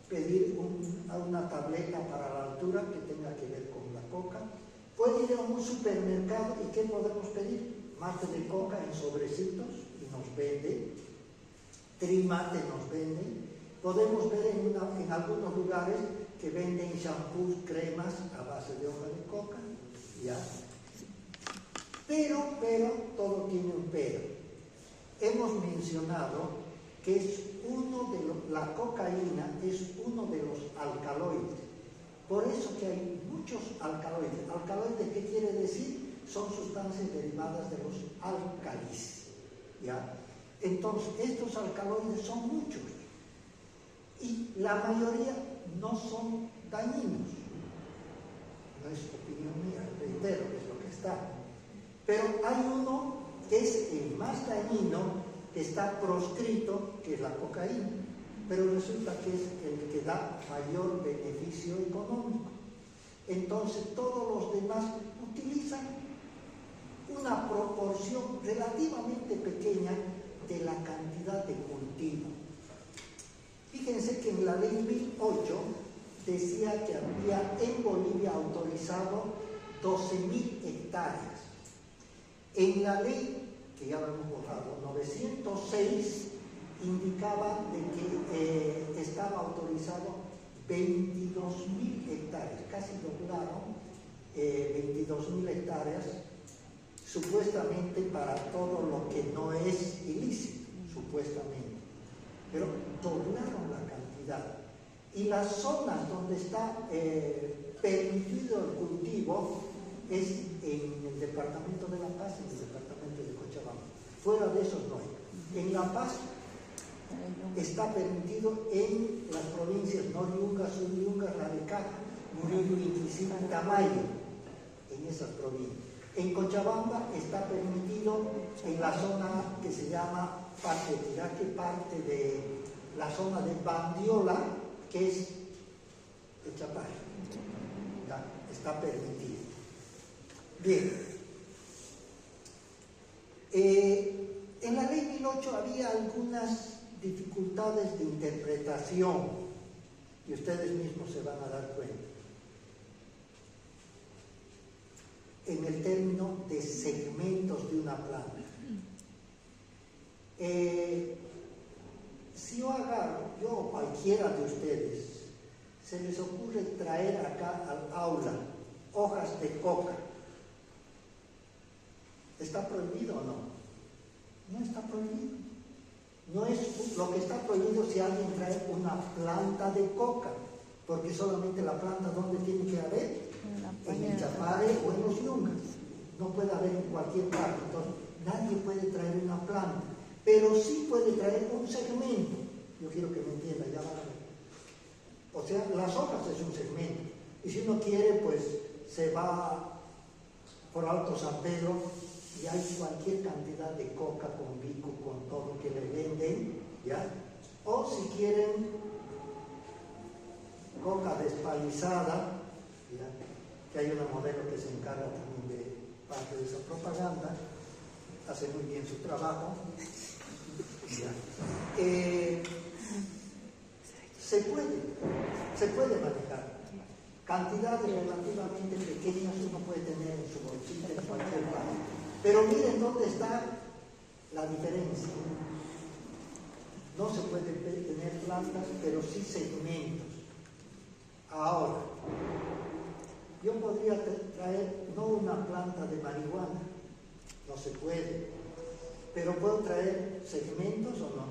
pedir una tableta para la altura que tenga que ver con la coca. Puede ir a un supermercado y ¿qué podemos pedir? Mate de coca en sobrecitos y nos vende. Trimate nos vende. Podemos ver en algunos lugares que venden shampoos, cremas a base de hoja de coca. ¿Ya? Pero, todo tiene un pero. Hemos mencionado que es la cocaína es uno de los alcaloides. Por eso que hay muchos alcaloides. ¿Alcaloides qué quiere decir? Son sustancias derivadas de los álcalis. ¿Ya? Entonces, estos alcaloides son muchos. Y la mayoría no son dañinos. No es opinión mía, reitero, es lo que está. Pero hay uno que es el más dañino, que está proscrito, que es la cocaína, pero resulta que es el que da mayor beneficio económico. Entonces todos los demás utilizan una proporción relativamente pequeña de la cantidad de cultivo. Fíjense que en la ley 1008 decía que había en Bolivia autorizado 12.000 hectáreas. En la ley, que ya lo hemos borrado, 906, indicaba de que estaba autorizado 22.000 hectáreas, casi doblaron 22.000 hectáreas, supuestamente para todo lo que no es ilícito, supuestamente. Pero doblaron la cantidad. Y las zonas donde está permitido el cultivo es en el departamento de La Paz y en el departamento de Cochabamba. Fuera de eso no hay. En La Paz está permitido en las provincias Noriunga, Suriunga, Rarecaja, Murillo, Inquisición, Tamayo, en esas provincias. En Cochabamba está permitido en la zona que se llama parte de Tiraque, parte de la zona de Bandiola, que es el Chapay. ¿Ya? Está permitido. Bien. En la ley 1008 había algunas dificultades de interpretación y ustedes mismos se van a dar cuenta. En el término de segmentos de una planta. Si yo o cualquiera de ustedes, se les ocurre traer acá al aula hojas de coca, ¿está prohibido o no? No está prohibido. No es lo que está prohibido si alguien trae una planta de coca, porque solamente la planta donde tiene que haber, en el Chapare o en los Yungas, no puede haber en cualquier parte. Entonces nadie puede traer una planta, pero sí puede traer un segmento. Yo quiero que me entiendan, ya van a ver. O sea, las hojas es un segmento, y si uno quiere, pues se va por Alto San Pedro y hay cualquier cantidad de coca con bico, con todo que le venden, ¿ya? O si quieren coca despalizada, ¿ya? Que hay una modelo que se encarga también de parte de esa propaganda, hace muy bien su trabajo, ¿ya? Se puede manejar. Cantidades relativamente pequeñas uno puede tener en su bolsita, en cualquier parte. Pero miren dónde está la diferencia. No se puede tener plantas, pero sí segmentos. Ahora, yo podría traer no una planta de marihuana, no se puede, pero ¿puedo traer segmentos o no?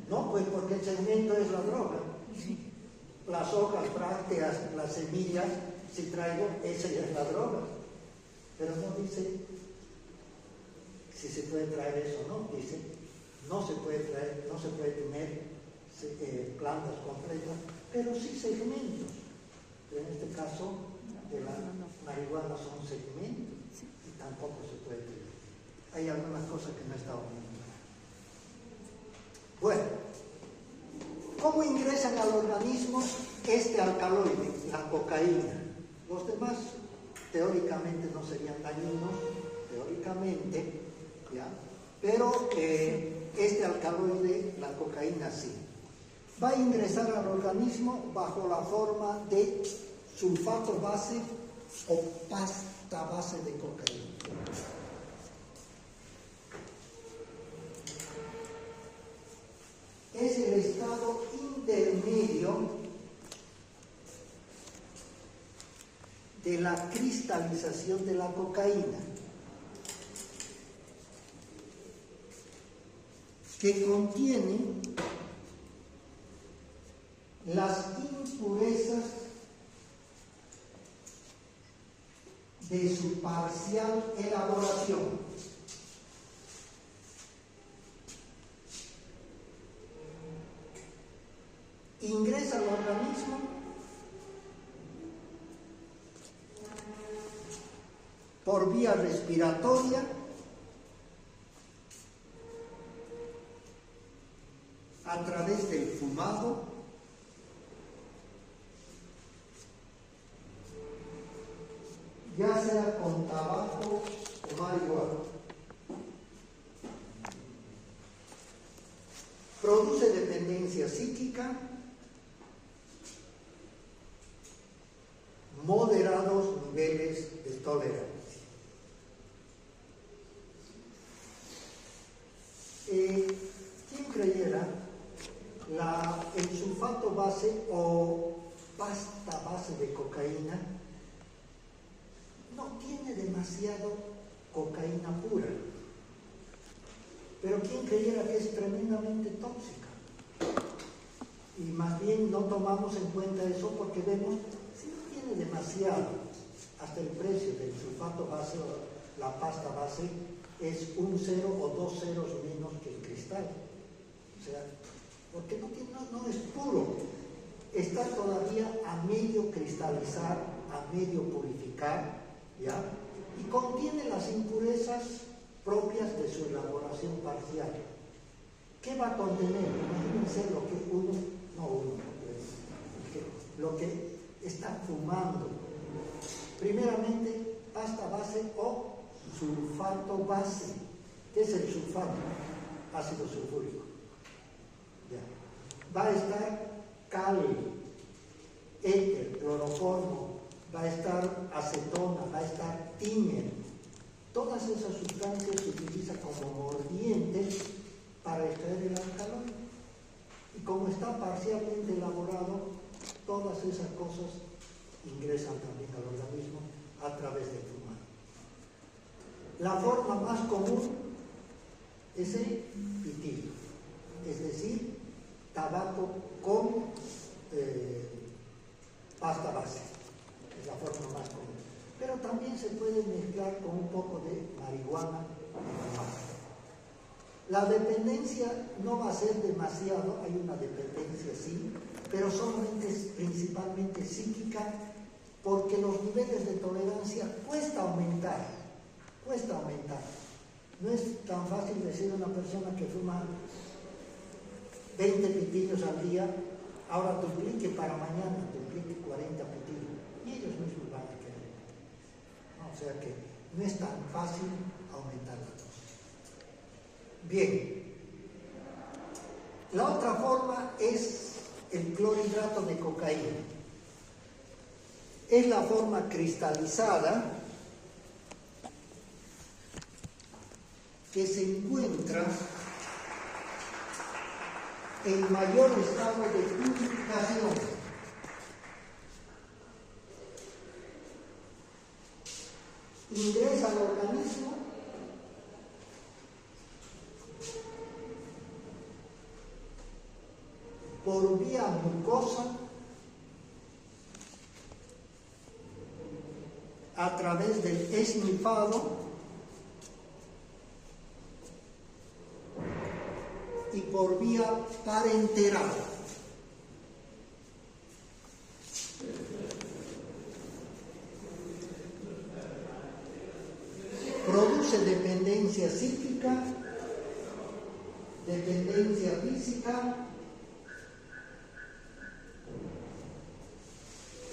No, pues porque el segmento es la droga. Las hojas, brácteas, las semillas, si traigo, esa ya es la droga. Pero no dice si se puede traer eso o no. Dice, no se puede traer, no se puede tener plantas completas, pero sí segmentos. Pero en este caso, de la marihuana son segmentos y tampoco se puede tener. Hay algunas cosas que no están bien. Bueno, ¿cómo ingresan al organismo este alcaloide, la cocaína? Los demás teóricamente no serían dañinos, teóricamente, ¿ya? Pero este alcaloide, la cocaína, sí. Va a ingresar al organismo bajo la forma de sulfato base o pasta base de cocaína. Es el estado intermedio de la cristalización de la cocaína, que contiene las impurezas de su parcial elaboración. Ingresa al organismo por vía respiratoria, a través del fumado, ya sea con tabaco o marihuana. Produce dependencia psíquica, moderados niveles de tolerancia. ¿Quién creyera? El sulfato base o pasta base de cocaína no tiene demasiado cocaína pura, pero ¿quién creyera que es tremendamente tóxica? Y más bien no tomamos en cuenta eso porque vemos si no tiene demasiado, hasta el precio del sulfato base o la pasta base es un 0 o 2 ceros menos que el cristal. O sea, porque no es puro. Está todavía a medio cristalizar, a medio purificar, ¿ya? Y contiene las impurezas propias de su elaboración parcial. ¿Qué va a contener? Imagínense lo que están fumando. Primeramente, pasta base o sulfato base. ¿Qué es el sulfato? Ácido sulfúrico. Ya. Va a estar cal, éter, cloroformo, va a estar acetona, va a estar tíner. Todas esas sustancias se utilizan como mordientes para extraer el alcaloide. Y como está parcialmente elaborado, todas esas cosas ingresan también al organismo a través del fumar. La forma más común es el pitillo, es decir, tabaco con pasta base, es la forma más común. Pero también se puede mezclar con un poco de marihuana y fumar. La dependencia no va a ser demasiado, hay una dependencia sí, pero solamente es principalmente psíquica, porque los niveles de tolerancia cuesta aumentar. No es tan fácil decir a una persona que fuma 20 pitillos al día, ahora duplique para mañana, duplique 40 pitillos, y ellos mismos van a querer. O sea que no es tan fácil aumentar la dosis. Bien, la otra forma es el clorhidrato de cocaína. Es la forma cristalizada que se encuentra en mayor estado de purificación. Ingresa al organismo por vía mucosa a través del esnifado y por vía parenteral. Produce dependencia psíquica, dependencia física,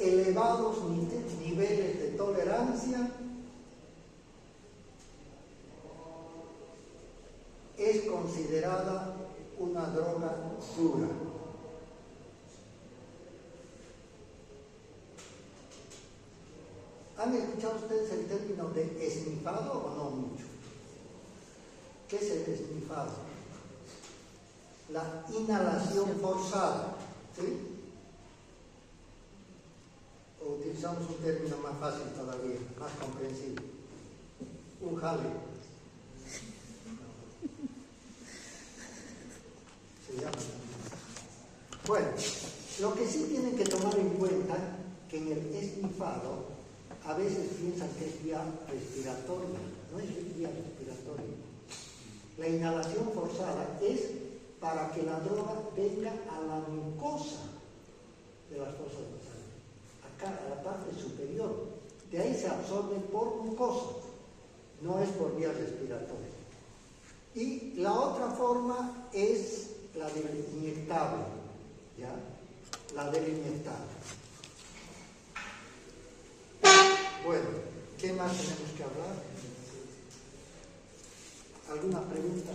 elevados niveles de tolerancia, es considerada una droga dura. ¿Han escuchado ustedes el término de esnifado o no mucho? ¿Qué es el esnifado? La inhalación forzada, ¿sí? O utilizamos un término más fácil todavía, más comprensible. Un jale. Se llama. Bueno, lo que sí tienen que tomar en cuenta que en el esnifado a veces piensan que es vía respiratoria, no es vía respiratoria. La inhalación forzada es para que la droga venga a la mucosa de las fosas nasales, acá a la parte superior. De ahí se absorbe por mucosa, no es por vía respiratoria. Y la otra forma es la del inyectable, ¿ya? La del inyectable. Bueno, ¿qué más tenemos que hablar? ¿Alguna pregunta?